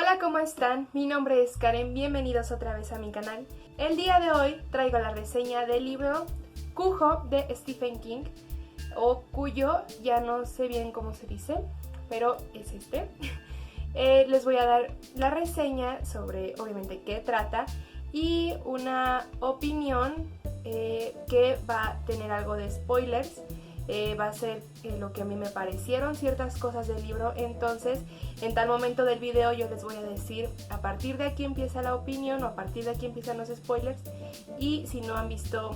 Hola, ¿cómo están? Mi nombre es Karen, bienvenidos otra vez a mi canal. El día de hoy traigo la reseña del libro Cujo de Stephen King, o Cuyo, ya no sé bien cómo se dice, pero es este. Les voy a dar la reseña sobre, obviamente, qué trata y una opinión que va a tener algo de spoilers. Va a ser lo que a mí me parecieron ciertas cosas del libro. Entonces, en tal momento del video yo les voy a decir a partir de aquí empieza la opinión o a partir de aquí empiezan los spoilers. Y si no han visto,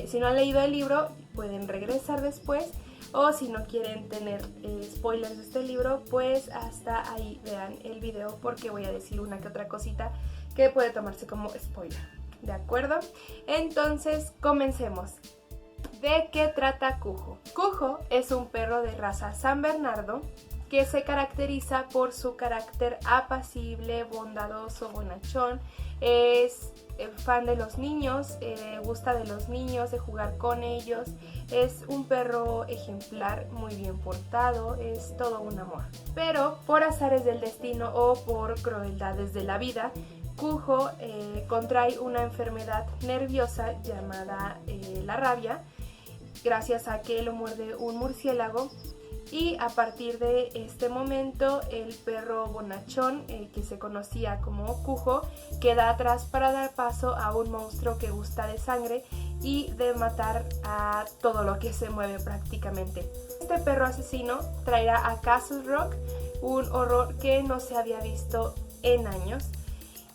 si no han leído el libro, pueden regresar después. O si no quieren tener spoilers de este libro, pues hasta ahí vean el video, porque voy a decir una que otra cosita que puede tomarse como spoiler. ¿De acuerdo? Entonces, comencemos. ¿De qué trata Cujo? Cujo es un perro de raza San Bernardo que se caracteriza por su carácter apacible, bondadoso, bonachón. Es fan de los niños, gusta de los niños, de jugar con ellos. Es un perro ejemplar, muy bien portado, es todo un amor. Pero por azares del destino o por crueldades de la vida, Cujo contrae una enfermedad nerviosa llamada la rabia, gracias a que lo muerde un murciélago. Y a partir de este momento el perro bonachón, que se conocía como Cujo, queda atrás para dar paso a un monstruo que gusta de sangre y de matar a todo lo que se mueve prácticamente. Este perro asesino traerá a Castle Rock un horror que no se había visto en años.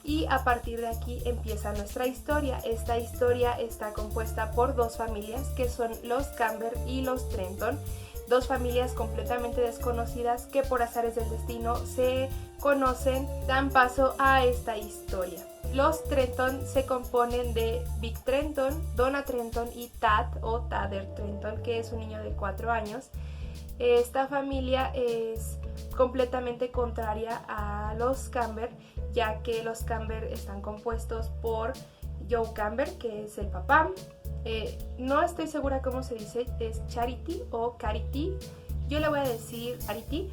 Y a partir de aquí empieza nuestra historia. Esta historia está compuesta por dos familias, que son los Camber y los Trenton. Dos familias completamente desconocidas que por azares del destino se conocen, dan paso a esta historia. Los Trenton se componen de Vic Trenton, Donna Trenton y Tad o Tader Trenton, que es un niño de 4 años. Esta familia es completamente contraria a los Camber, ya que los Camber están compuestos por Joe Camber, que es el papá. No estoy segura cómo se dice, es Charity o Carity. Yo le voy a decir Charity,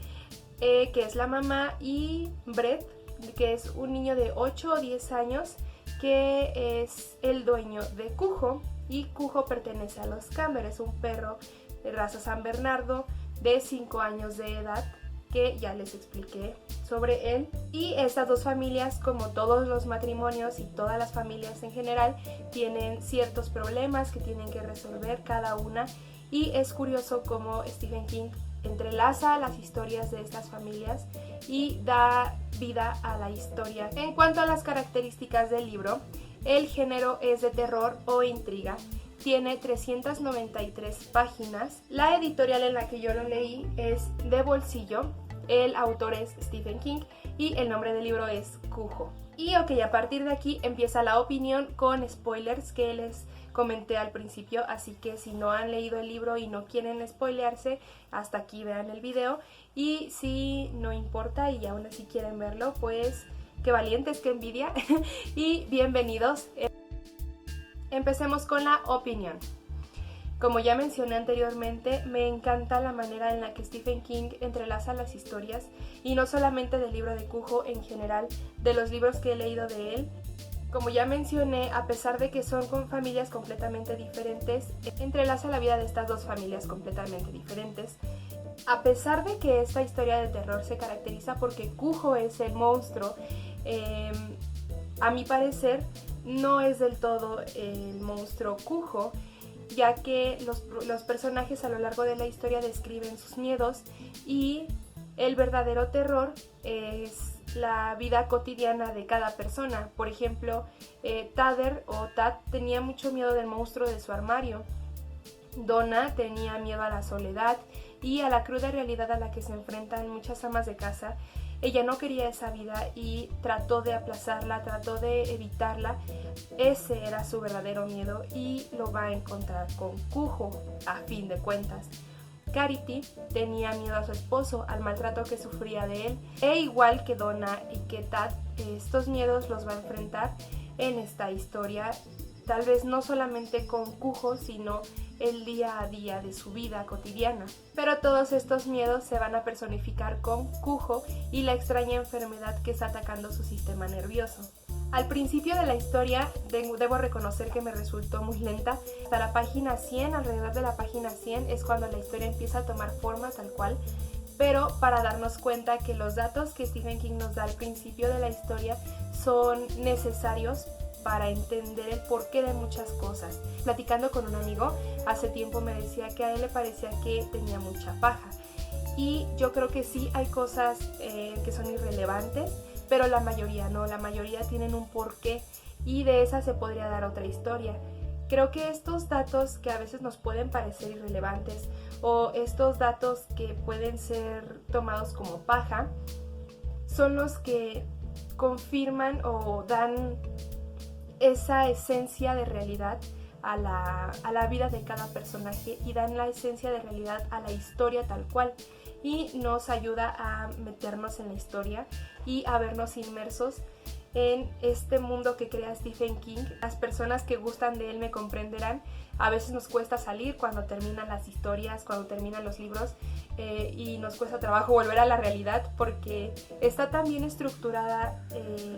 que es la mamá, y Brett, que es un niño de 8 o 10 años, que es el dueño de Cujo. Y Cujo pertenece a los Camber, es un perro de raza San Bernardo de 5 años de edad, que ya les expliqué sobre él. Y estas dos familias, como todos los matrimonios y todas las familias en general, tienen ciertos problemas que tienen que resolver cada una, y es curioso cómo Stephen King entrelaza las historias de estas familias y da vida a la historia. En cuanto a las características del libro, el género es de terror o intriga. Tiene 393 páginas. La editorial en la que yo lo leí es De Bolsillo. El autor es Stephen King y el nombre del libro es Cujo. Y ok, a partir de aquí empieza la opinión con spoilers que les comenté al principio, así que si no han leído el libro y no quieren spoilearse, hasta aquí vean el video. Y si no importa y aún así quieren verlo, pues qué valientes, qué envidia. Y bienvenidos. Empecemos con la opinión. Como ya mencioné anteriormente, me encanta la manera en la que Stephen King entrelaza las historias, y no solamente del libro de Cujo, en general de los libros que he leído de él. Como ya mencioné, a pesar de que son con familias completamente diferentes, entrelaza la vida de estas dos familias completamente diferentes. A pesar de que esta historia de terror se caracteriza porque Cujo es el monstruo, a mi parecer no es del todo el monstruo Cujo, ya que los personajes a lo largo de la historia describen sus miedos, y el verdadero terror es la vida cotidiana de cada persona. Por ejemplo, Tader o Tad tenía mucho miedo del monstruo de su armario. Donna tenía miedo a la soledad y a la cruda realidad a la que se enfrentan muchas amas de casa. Ella no quería esa vida y trató de aplazarla, trató de evitarla. Ese era su verdadero miedo y lo va a encontrar con Cujo, a fin de cuentas. Carity tenía miedo a su esposo, al maltrato que sufría de él, e igual que Donna y que Tad, estos miedos los va a enfrentar en esta historia tal vez no solamente con Kujo, sino el día a día de su vida cotidiana. Pero todos estos miedos se van a personificar con Kujo y la extraña enfermedad que está atacando su sistema nervioso. Al principio de la historia debo reconocer que me resultó muy lenta. Hasta la página 100, alrededor de la página 100 es cuando la historia empieza a tomar forma tal cual, pero para darnos cuenta que los datos que Stephen King nos da al principio de la historia son necesarios para entender el porqué de muchas cosas. Platicando con un amigo hace tiempo me decía que a él le parecía que tenía mucha paja, y yo creo que sí hay cosas que son irrelevantes, pero la mayoría no, la mayoría tienen un porqué y de esa se podría dar otra historia. Creo que estos datos que a veces nos pueden parecer irrelevantes o estos datos que pueden ser tomados como paja son los que confirman o dan esa esencia de realidad a la vida de cada personaje y dan la esencia de realidad a la historia tal cual, y nos ayuda a meternos en la historia y a vernos inmersos en este mundo que crea Stephen King. Las personas que gustan de él me comprenderán. A veces nos cuesta salir cuando terminan las historias, cuando terminan los libros, y nos cuesta trabajo volver a la realidad porque está tan bien estructurada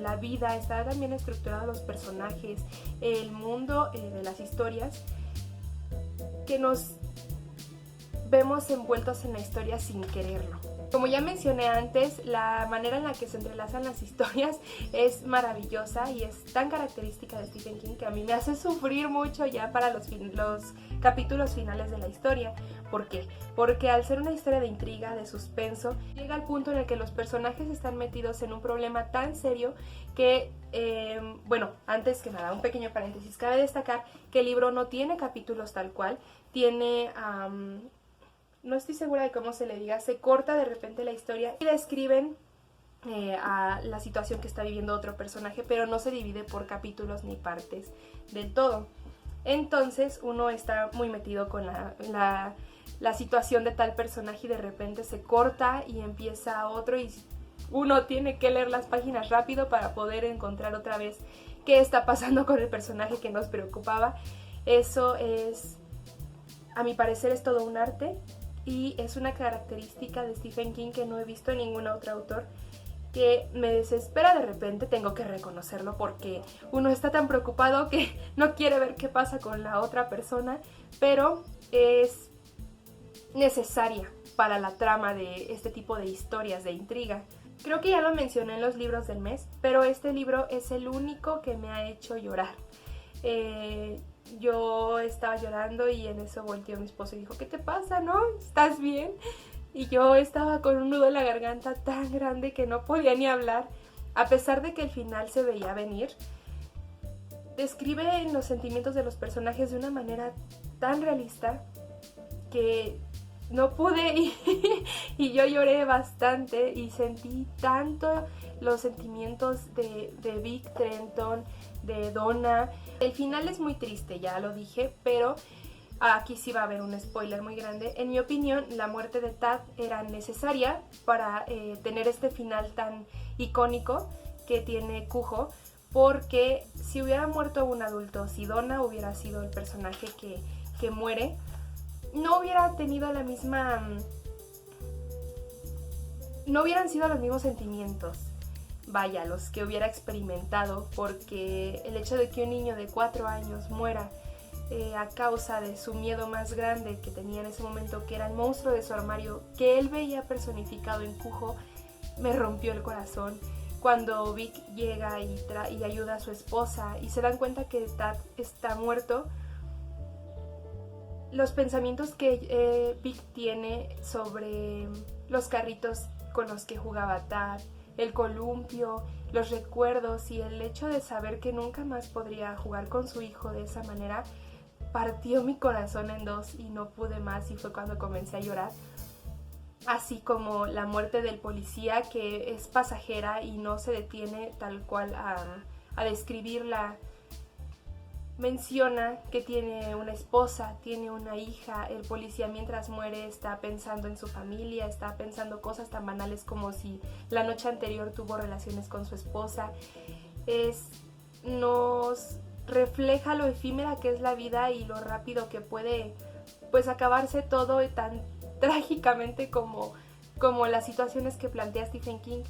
la vida, está tan bien estructurada los personajes, el mundo de las historias, que nos vemos envueltos en la historia sin quererlo. Como ya mencioné antes, la manera en la que se entrelazan las historias es maravillosa y es tan característica de Stephen King que a mí me hace sufrir mucho ya para los capítulos finales de la historia. ¿Por qué? Porque al ser una historia de intriga, de suspenso, llega al punto en el que los personajes están metidos en un problema tan serio que, bueno, antes que nada, un pequeño paréntesis, cabe destacar que el libro no tiene capítulos tal cual, tiene... no estoy segura de cómo se le diga, se corta de repente la historia y describen a la situación que está viviendo otro personaje, pero no se divide por capítulos ni partes del todo. Entonces uno está muy metido con la situación de tal personaje y de repente se corta y empieza otro y uno tiene que leer las páginas rápido para poder encontrar otra vez qué está pasando con el personaje que nos preocupaba. Eso es, a mi parecer, es todo un arte. Y es una característica de Stephen King que no he visto en ningún otro autor, que me desespera de repente, tengo que reconocerlo, porque uno está tan preocupado que no quiere ver qué pasa con la otra persona, pero es necesaria para la trama de este tipo de historias de intriga. Creo que ya lo mencioné en los libros del mes, pero este libro es el único que me ha hecho llorar. Yo estaba llorando y en eso volteó mi esposo y dijo, ¿qué te pasa, no? ¿Estás bien? Y yo estaba con un nudo en la garganta tan grande que no podía ni hablar. A pesar de que el final se veía venir, describe los sentimientos de los personajes de una manera tan realista que no pude y yo lloré bastante y sentí tanto los sentimientos de Vic Trenton, de Donna. El final es muy triste, ya lo dije, pero aquí sí va a haber un spoiler muy grande. En mi opinión, la muerte de Tad era necesaria para tener este final tan icónico que tiene Kujo, porque si hubiera muerto un adulto, si Donna hubiera sido el personaje que muere, no hubiera tenido la misma... no hubieran sido los mismos sentimientos, vaya, los que hubiera experimentado, porque el hecho de que un niño de 4 años muera a causa de su miedo más grande que tenía en ese momento, que era el monstruo de su armario, que él veía personificado en Kujo, me rompió el corazón. Cuando Vic llega y ayuda a su esposa y se dan cuenta que Tad está muerto, los pensamientos que Vic tiene sobre los carritos con los que jugaba Tad, el columpio, los recuerdos y el hecho de saber que nunca más podría jugar con su hijo de esa manera, partió mi corazón en dos y no pude más, y fue cuando comencé a llorar. Así como la muerte del policía, que es pasajera y no se detiene tal cual a describirla. Menciona que tiene una esposa, tiene una hija. El policía mientras muere está pensando en su familia, está pensando cosas tan banales como si la noche anterior tuvo relaciones con su esposa. Nos refleja lo efímera que es la vida y lo rápido que puede pues acabarse todo tan trágicamente como las situaciones que plantea Stephen King.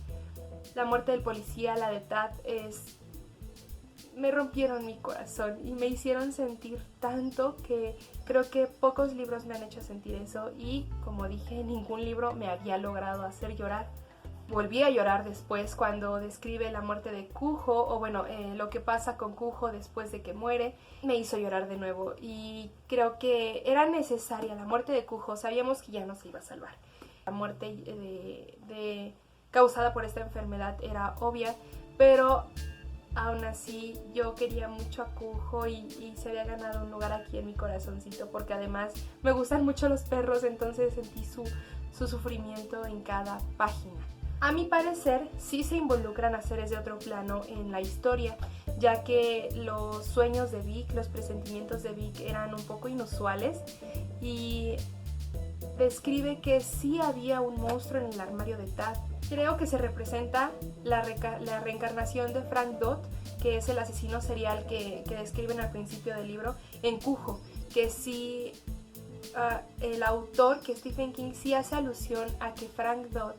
La muerte del policía, la de Tad, me rompieron mi corazón y me hicieron sentir tanto que creo que pocos libros me han hecho sentir eso, y como dije, ningún libro me había logrado hacer llorar. Volví a llorar después cuando describe la muerte de Kujo, o bueno, lo que pasa con Kujo después de que muere. Me hizo llorar de nuevo y creo que era necesaria la muerte de Kujo. Sabíamos que ya no se iba a salvar. La muerte causada por esta enfermedad era obvia, pero aún así yo quería mucho a Kujo y se había ganado un lugar aquí en mi corazoncito, porque además me gustan mucho los perros, entonces sentí su sufrimiento en cada página. A mi parecer, sí se involucran a seres de otro plano en la historia, ya que los sueños de Vic, los presentimientos de Vic eran un poco inusuales, y describe que sí había un monstruo en el armario de Tad. Creo que se representa la reencarnación de Frank Dodd, que es el asesino serial que describen al principio del libro, en Kujo, que sí, el autor, que Stephen King, sí hace alusión a que Frank Dodd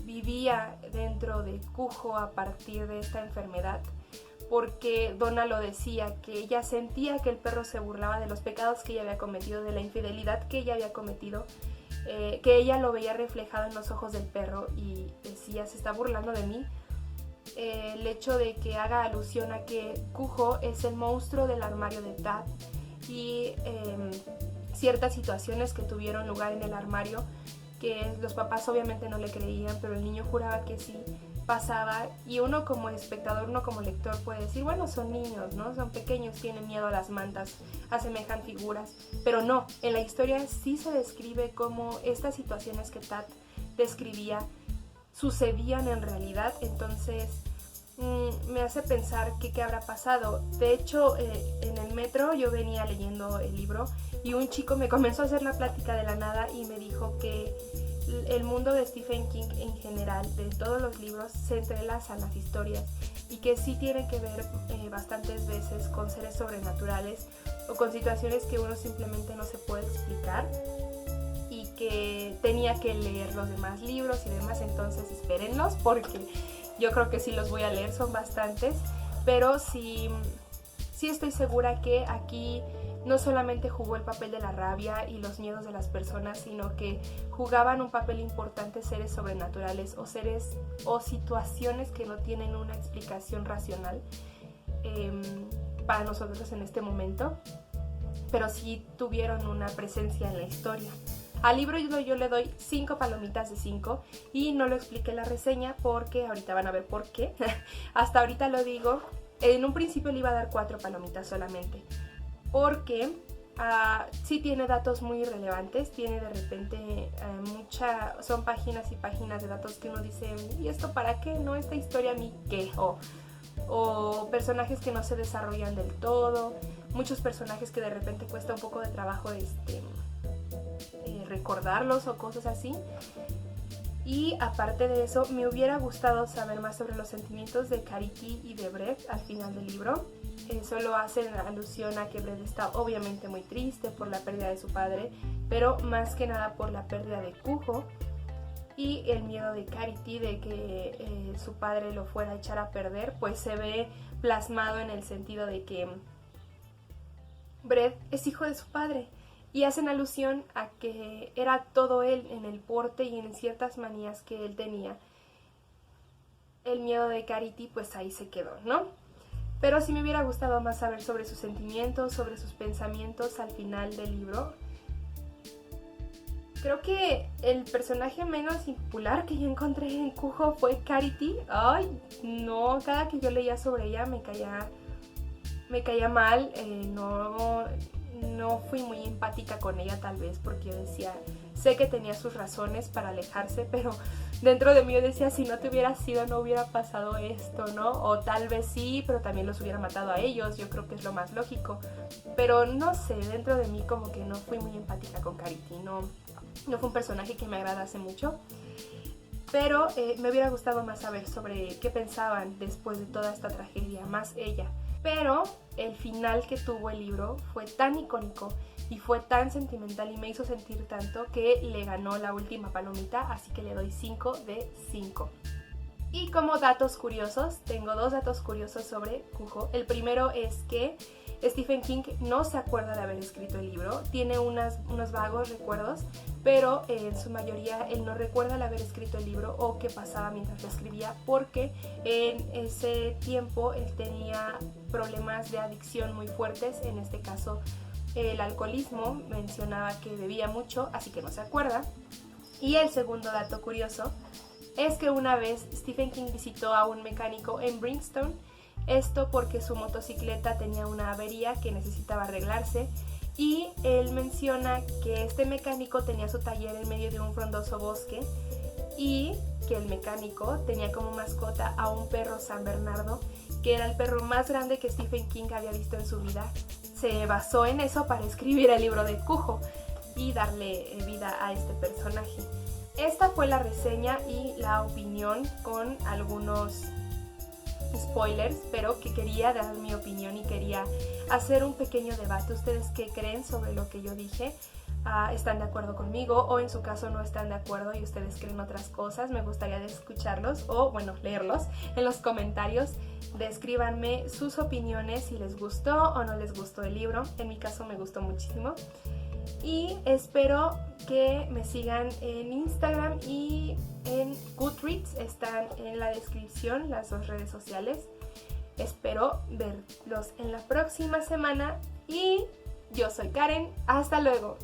vivía dentro de Kujo a partir de esta enfermedad, porque Donna lo decía, que ella sentía que el perro se burlaba de los pecados que ella había cometido, de la infidelidad que ella había cometido, que ella lo veía reflejado en los ojos del perro y decía, se está burlando de mí. El hecho de que haga alusión a que Kujo es el monstruo del armario de Tad, y ciertas situaciones que tuvieron lugar en el armario, que los papás obviamente no le creían, pero el niño juraba que sí pasaba, y uno como espectador, uno como lector puede decir, bueno, son niños, ¿no? Son pequeños, tienen miedo a las mantas, asemejan figuras, pero no, en la historia sí se describe cómo estas situaciones que Tad describía sucedían en realidad. Entonces me hace pensar qué habrá pasado. De hecho, en el metro yo venía leyendo el libro y un chico me comenzó a hacer la plática de la nada y me dijo que el mundo de Stephen King en general, de todos los libros, se entrelazan las historias, y que sí tienen que ver bastantes veces con seres sobrenaturales o con situaciones que uno simplemente no se puede explicar, y que tenía que leer los demás libros y demás. Entonces espérenlos, porque yo creo que sí los voy a leer, son bastantes, pero sí estoy segura que aquí no solamente jugó el papel de la rabia y los miedos de las personas, sino que jugaban un papel importante seres sobrenaturales o seres o situaciones que no tienen una explicación racional para nosotros en este momento, pero sí tuvieron una presencia en la historia. Al libro yo le doy 5 palomitas de 5, y no lo expliqué en la reseña porque ahorita van a ver por qué. Hasta ahorita lo digo, en un principio le iba a dar 4 palomitas solamente, porque sí tiene datos muy relevantes, tiene de repente son páginas y páginas de datos que uno dice, ¿y esto para qué? ¿No? ¿Esta historia a mí qué? O personajes que no se desarrollan del todo, muchos personajes que de repente cuesta un poco de trabajo recordarlos o cosas así. Y aparte de eso, me hubiera gustado saber más sobre los sentimientos de Carity y de Brett al final del libro. Solo hacen alusión a que Brett está obviamente muy triste por la pérdida de su padre, pero más que nada por la pérdida de Kujo y el miedo de Carity de que su padre lo fuera a echar a perder, pues se ve plasmado en el sentido de que Brett es hijo de su padre, y hacen alusión a que era todo él en el porte y en ciertas manías que él tenía. El miedo de Carity pues ahí se quedó, ¿no? Pero sí me hubiera gustado más saber sobre sus sentimientos, sobre sus pensamientos al final del libro. Creo que el personaje menos popular que yo encontré en Kujo fue Carity. Ay, no, cada que yo leía sobre ella me caía mal, no fui muy empática con ella, tal vez porque yo decía, sé que tenía sus razones para alejarse, pero dentro de mí yo decía, si no te hubiera sido no hubiera pasado esto, ¿no? O tal vez sí, pero también los hubiera matado a ellos, yo creo que es lo más lógico. Pero no sé, dentro de mí como que no fui muy empática con Carity, no fue un personaje que me agradase mucho. Pero me hubiera gustado más saber sobre qué pensaban después de toda esta tragedia, más ella. pero el final que tuvo el libro fue tan icónico y fue tan sentimental y me hizo sentir tanto que le ganó la última palomita, así que le doy 5 de 5. Y como datos curiosos, tengo 2 datos curiosos sobre Cujo. El primero es que Stephen King no se acuerda de haber escrito el libro, tiene unos vagos recuerdos, pero en su mayoría él no recuerda el haber escrito el libro o qué pasaba mientras lo escribía, porque en ese tiempo él tenía problemas de adicción muy fuertes, en este caso el alcoholismo, mencionaba que bebía mucho, así que no se acuerda. Y el segundo dato curioso es que una vez Stephen King visitó a un mecánico en Bridgestone, esto porque su motocicleta tenía una avería que necesitaba arreglarse, y él menciona que este mecánico tenía su taller en medio de un frondoso bosque y que el mecánico tenía como mascota a un perro San Bernardo, que era el perro más grande que Stephen King había visto en su vida. Se basó en eso para escribir el libro de Cujo y darle vida a este personaje. Esta fue la reseña y la opinión con algunos spoilers, pero que quería dar mi opinión y quería hacer un pequeño debate. ¿Ustedes qué creen sobre lo que yo dije? ¿Están de acuerdo conmigo o en su caso no están de acuerdo y ustedes creen otras cosas? Me gustaría escucharlos o bueno, leerlos en los comentarios. Descríbanme sus opiniones, si les gustó o no les gustó el libro. En mi caso me gustó muchísimo. Y espero que me sigan en Instagram y en Goodreads, están en la descripción las 2 redes sociales. Espero verlos en la próxima semana y yo soy Karen, hasta luego.